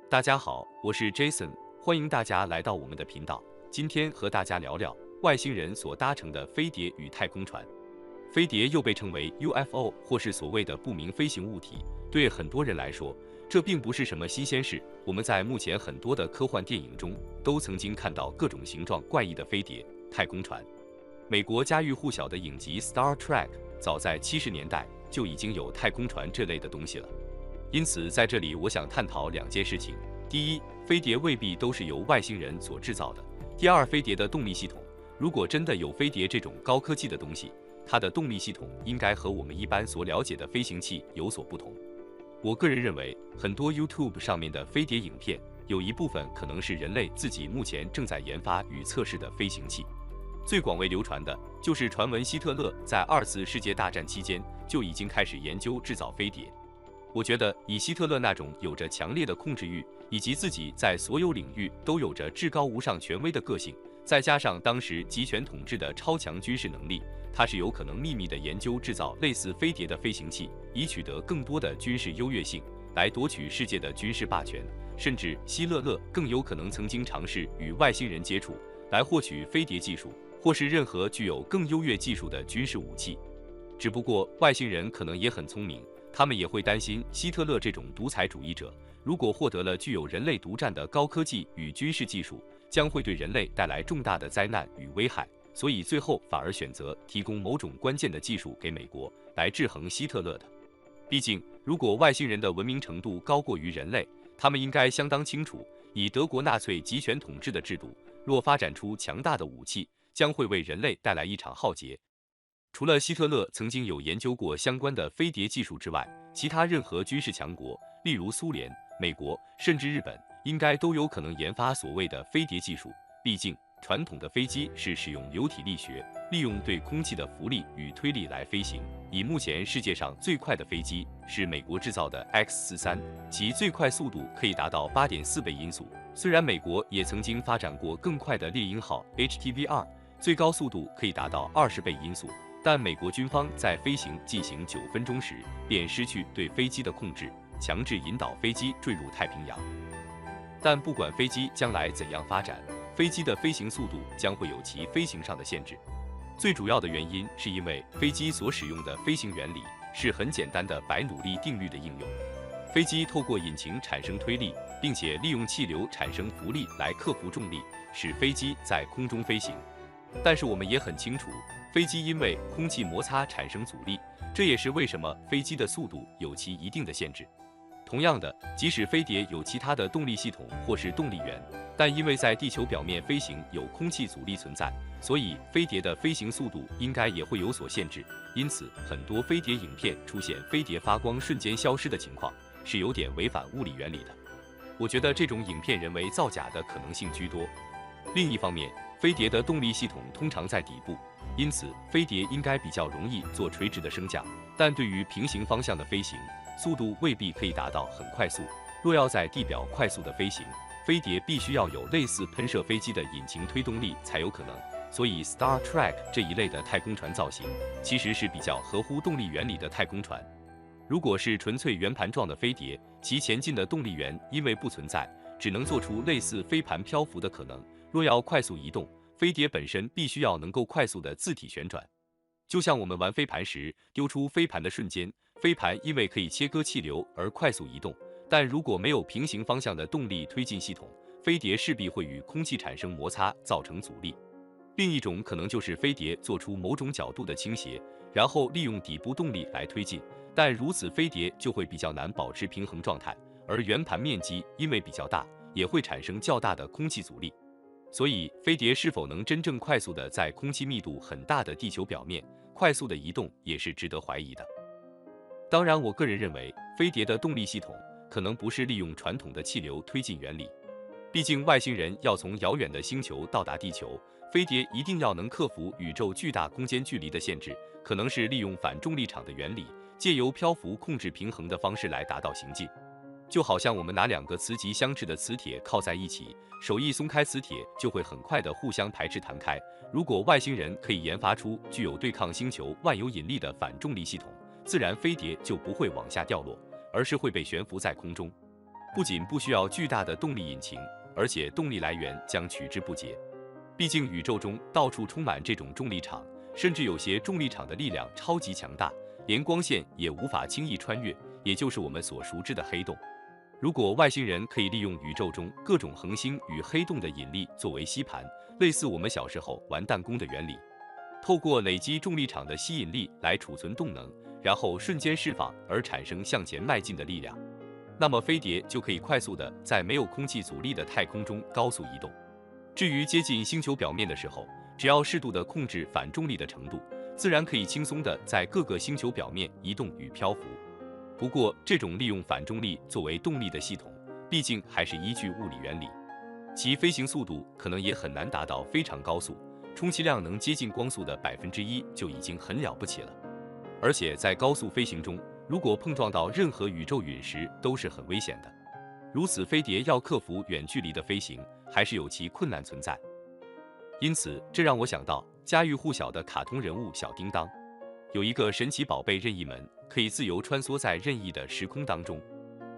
大家好，我是 Jason，欢迎大家来到我们的频道。今天和大家聊聊外星人所搭乘的飞碟与太空船。飞碟又被称为 UFO 或是所谓的不明飞行物体，对很多人来说，这并不是什么新鲜事。我们在目前很多的科幻电影中都曾经看到各种形状怪异的飞碟、太空船。美国家喻户晓的影集 Star Trek 早在70年代就已经有太空船这类的东西了。因此，在这里我想探讨两件事情：第一，飞碟未必都是由外星人所制造的；第二，飞碟的动力系统，如果真的有飞碟这种高科技的东西，它的动力系统应该和我们一般所了解的飞行器有所不同。我个人认为，很多 YouTube 上面的飞碟影片，有一部分可能是人类自己目前正在研发与测试的飞行器。最广为流传的就是传闻希特勒在2次世界大战期间就已经开始研究制造飞碟。我觉得以希特勒那种有着强烈的控制欲，以及自己在所有领域都有着至高无上权威的个性，再加上当时集权统治的超强军事能力，他是有可能秘密地研究制造类似飞碟的飞行器，以取得更多的军事优越性，来夺取世界的军事霸权。甚至希特勒更有可能曾经尝试与外星人接触，来获取飞碟技术，或是任何具有更优越技术的军事武器。只不过外星人可能也很聪明，他们也会担心希特勒这种独裁主义者，如果获得了具有人类独占的高科技与军事技术，将会对人类带来重大的灾难与危害，所以最后反而选择提供某种关键的技术给美国，来制衡希特勒的。毕竟，如果外星人的文明程度高过于人类，他们应该相当清楚，以德国纳粹集权统治的制度，若发展出强大的武器，将会为人类带来一场浩劫。除了希特勒曾经有研究过相关的飞碟技术之外，其他任何军事强国，例如苏联、美国，甚至日本，应该都有可能研发所谓的飞碟技术。毕竟，传统的飞机是使用流体力学，利用对空气的浮力与推力来飞行。以目前世界上最快的飞机是美国制造的 X-43，其最快速度可以达到8.4倍音速。虽然美国也曾经发展过更快的猎鹰号 HTV-2，最高速度可以达到20倍音速。但美国军方在飞行进行9分钟时，便失去对飞机的控制，强制引导飞机坠入太平洋。但不管飞机将来怎样发展，飞机的飞行速度将会有其飞行上的限制。最主要的原因是因为飞机所使用的飞行原理是很简单的白努力定律的应用。飞机透过引擎产生推力，并且利用气流产生浮力来克服重力，使飞机在空中飞行。但是我们也很清楚，飞机因为空气摩擦产生阻力，这也是为什么飞机的速度有其一定的限制。同样的，即使飞碟有其他的动力系统或是动力源，但因为在地球表面飞行有空气阻力存在，所以飞碟的飞行速度应该也会有所限制。因此，很多飞碟影片出现飞碟发光瞬间消失的情况，是有点违反物理原理的。我觉得这种影片人为造假的可能性居多。另一方面，飞碟的动力系统通常在底部，因此飞碟应该比较容易做垂直的升降，但对于平行方向的飞行，速度未必可以达到很快速。若要在地表快速的飞行，飞碟必须要有类似喷射飞机的引擎推动力才有可能。所以 Star Trek 这一类的太空船造型，其实是比较合乎动力原理的太空船。如果是纯粹圆盘状的飞碟，其前进的动力源因为不存在，只能做出类似飞盘漂浮的可能。若要快速移动，飞碟本身必须要能够快速的自体旋转，就像我们玩飞盘时丢出飞盘的瞬间，飞盘因为可以切割气流而快速移动，但如果没有平行方向的动力推进系统，飞碟势必会与空气产生摩擦，造成阻力。另一种可能就是飞碟做出某种角度的倾斜，然后利用底部动力来推进，但如此飞碟就会比较难保持平衡状态，而圆盘面积因为比较大，也会产生较大的空气阻力。所以，飞碟是否能真正快速地在空气密度很大的地球表面快速地移动，也是值得怀疑的。当然，我个人认为，飞碟的动力系统可能不是利用传统的气流推进原理。毕竟，外星人要从遥远的星球到达地球，飞碟一定要能克服宇宙巨大空间距离的限制，可能是利用反重力场的原理，借由漂浮控制平衡的方式来达到行进。就好像我们拿2个磁极相斥的磁铁靠在一起，手一松开磁铁就会很快的互相排斥弹开。如果外星人可以研发出具有对抗星球万有引力的反重力系统，自然飞碟就不会往下掉落，而是会被悬浮在空中。不仅不需要巨大的动力引擎，而且动力来源将取之不竭。毕竟宇宙中到处充满这种重力场，甚至有些重力场的力量超级强大，连光线也无法轻易穿越，也就是我们所熟知的黑洞。如果外星人可以利用宇宙中各种恒星与黑洞的引力作为吸盘，类似我们小时候玩弹弓的原理，透过累积重力场的吸引力来储存动能，然后瞬间释放而产生向前迈进的力量，那么飞碟就可以快速的在没有空气阻力的太空中高速移动。至于接近星球表面的时候，只要适度的控制反重力的程度，自然可以轻松的在各个星球表面移动与漂浮。不过，这种利用反重力作为动力的系统，毕竟还是依据物理原理，其飞行速度可能也很难达到非常高速，充其量能接近光速的1%就已经很了不起了。而且在高速飞行中，如果碰撞到任何宇宙陨石都是很危险的。如此飞碟要克服远距离的飞行，还是有其困难存在。因此，这让我想到家喻户晓的卡通人物小叮当。有一个神奇宝贝任意门，可以自由穿梭在任意的时空当中。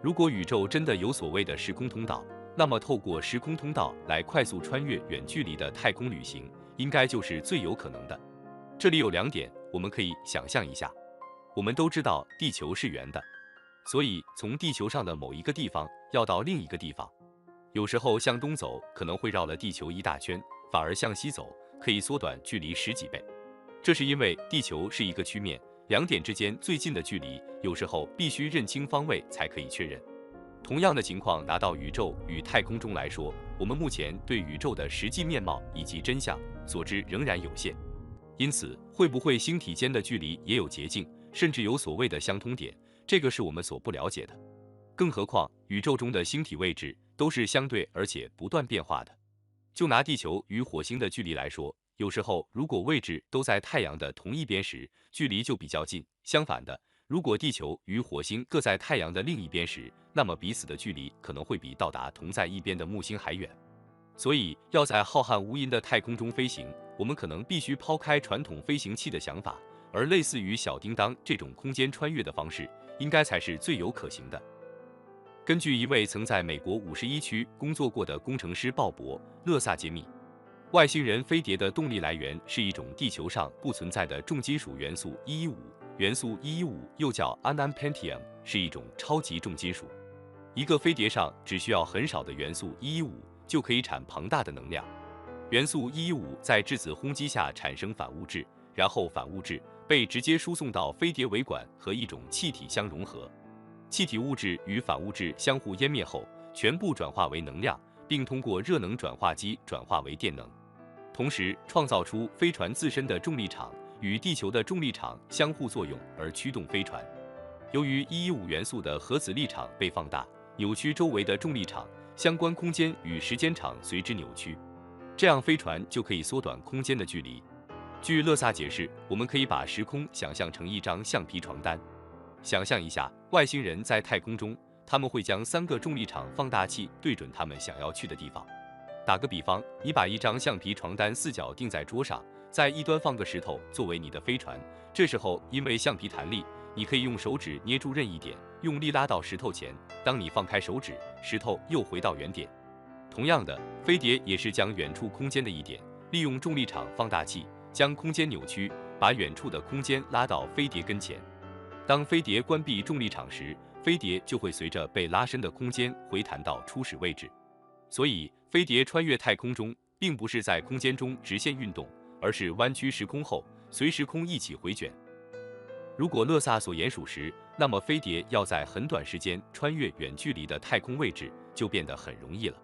如果宇宙真的有所谓的时空通道，那么透过时空通道来快速穿越远距离的太空旅行，应该就是最有可能的。这里有2点，我们可以想象一下。我们都知道地球是圆的，所以从地球上的某一个地方要到另一个地方，有时候向东走可能会绕了地球一大圈，反而向西走可以缩短距离10几倍。这是因为地球是一个曲面，2点之间最近的距离，有时候必须认清方位才可以确认。同样的情况拿到宇宙与太空中来说，我们目前对宇宙的实际面貌以及真相所知仍然有限。因此，会不会星体间的距离也有捷径，甚至有所谓的相通点，这个是我们所不了解的。更何况，宇宙中的星体位置都是相对而且不断变化的。就拿地球与火星的距离来说，有时候如果位置都在太阳的同一边时，距离就比较近；相反的，如果地球与火星各在太阳的另一边时，那么彼此的距离可能会比到达同在一边的木星还远。所以，要在浩瀚无垠的太空中飞行，我们可能必须抛开传统飞行器的想法，而类似于小叮当这种空间穿越的方式，应该才是最有可行的。根据一位曾在美国51区工作过的工程师鲍勃·勒萨揭秘，外星人飞碟的动力来源是一种地球上不存在的重金属元素115。元素115又叫 Ununpentium， 是一种超级重金属。一个飞碟上只需要很少的元素115就可以产庞大的能量。元素115在质子轰击下产生反物质，然后反物质被直接输送到飞碟尾管和一种气体相融合。气体物质与反物质相互湮灭后，全部转化为能量，并通过热能转化机转化为电能，同时创造出飞船自身的重力场与地球的重力场相互作用而驱动飞船。由于115元素的核子力场被放大，扭曲周围的重力场，相关空间与时间场随之扭曲，这样飞船就可以缩短空间的距离。据勒萨解释，我们可以把时空想象成一张橡皮床单。想象一下，外星人在太空中，他们会将3个重力场放大器对准他们想要去的地方。打个比方，你把一张橡皮床单4角钉在桌上，在一端放个石头作为你的飞船。这时候，因为橡皮弹力，你可以用手指捏住任意点，用力拉到石头前。当你放开手指，石头又回到原点。同样的，飞碟也是将远处空间的一点，利用重力场放大器将空间扭曲，把远处的空间拉到飞碟跟前。当飞碟关闭重力场时，飞碟就会随着被拉伸的空间回弹到初始位置。所以，飞碟穿越太空中，并不是在空间中直线运动，而是弯曲时空后，随时空一起回卷。如果勒萨所言属实，那么飞碟要在很短时间穿越远距离的太空位置，就变得很容易了。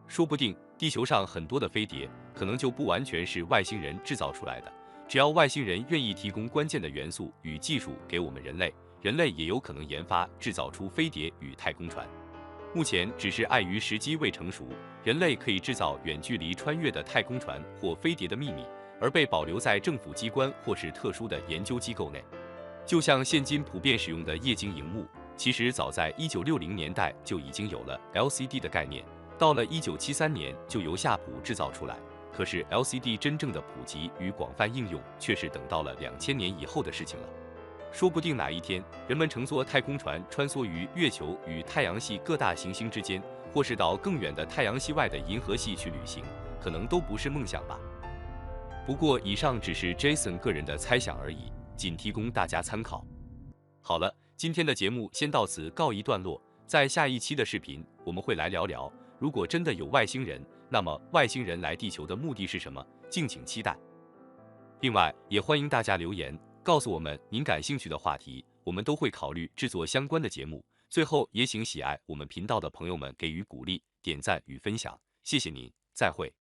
说不定，地球上很多的飞碟，可能就不完全是外星人制造出来的。只要外星人愿意提供关键的元素与技术给我们人类，人类也有可能研发制造出飞碟与太空船。目前只是碍于时机未成熟，人类可以制造远距离穿越的太空船或飞碟的秘密，而被保留在政府机关或是特殊的研究机构内。就像现今普遍使用的液晶荧幕，其实早在1960年代就已经有了 LCD 的概念，到了1973年就由夏普制造出来。可是 LCD 真正的普及与广泛应用，却是等到了2000年以后的事情了。说不定哪一天，人们乘坐太空船穿梭于月球与太阳系各大行星之间，或是到更远的太阳系外的银河系去旅行，可能都不是梦想吧。不过，以上只是 Jason 个人的猜想而已，仅提供大家参考。好了，今天的节目先到此告一段落，在下一期的视频，我们会来聊聊，如果真的有外星人，那么外星人来地球的目的是什么？敬请期待。另外，也欢迎大家留言，告诉我们您感兴趣的话题，我们都会考虑制作相关的节目。最后，也请喜爱我们频道的朋友们给予鼓励、点赞与分享，谢谢您，再会。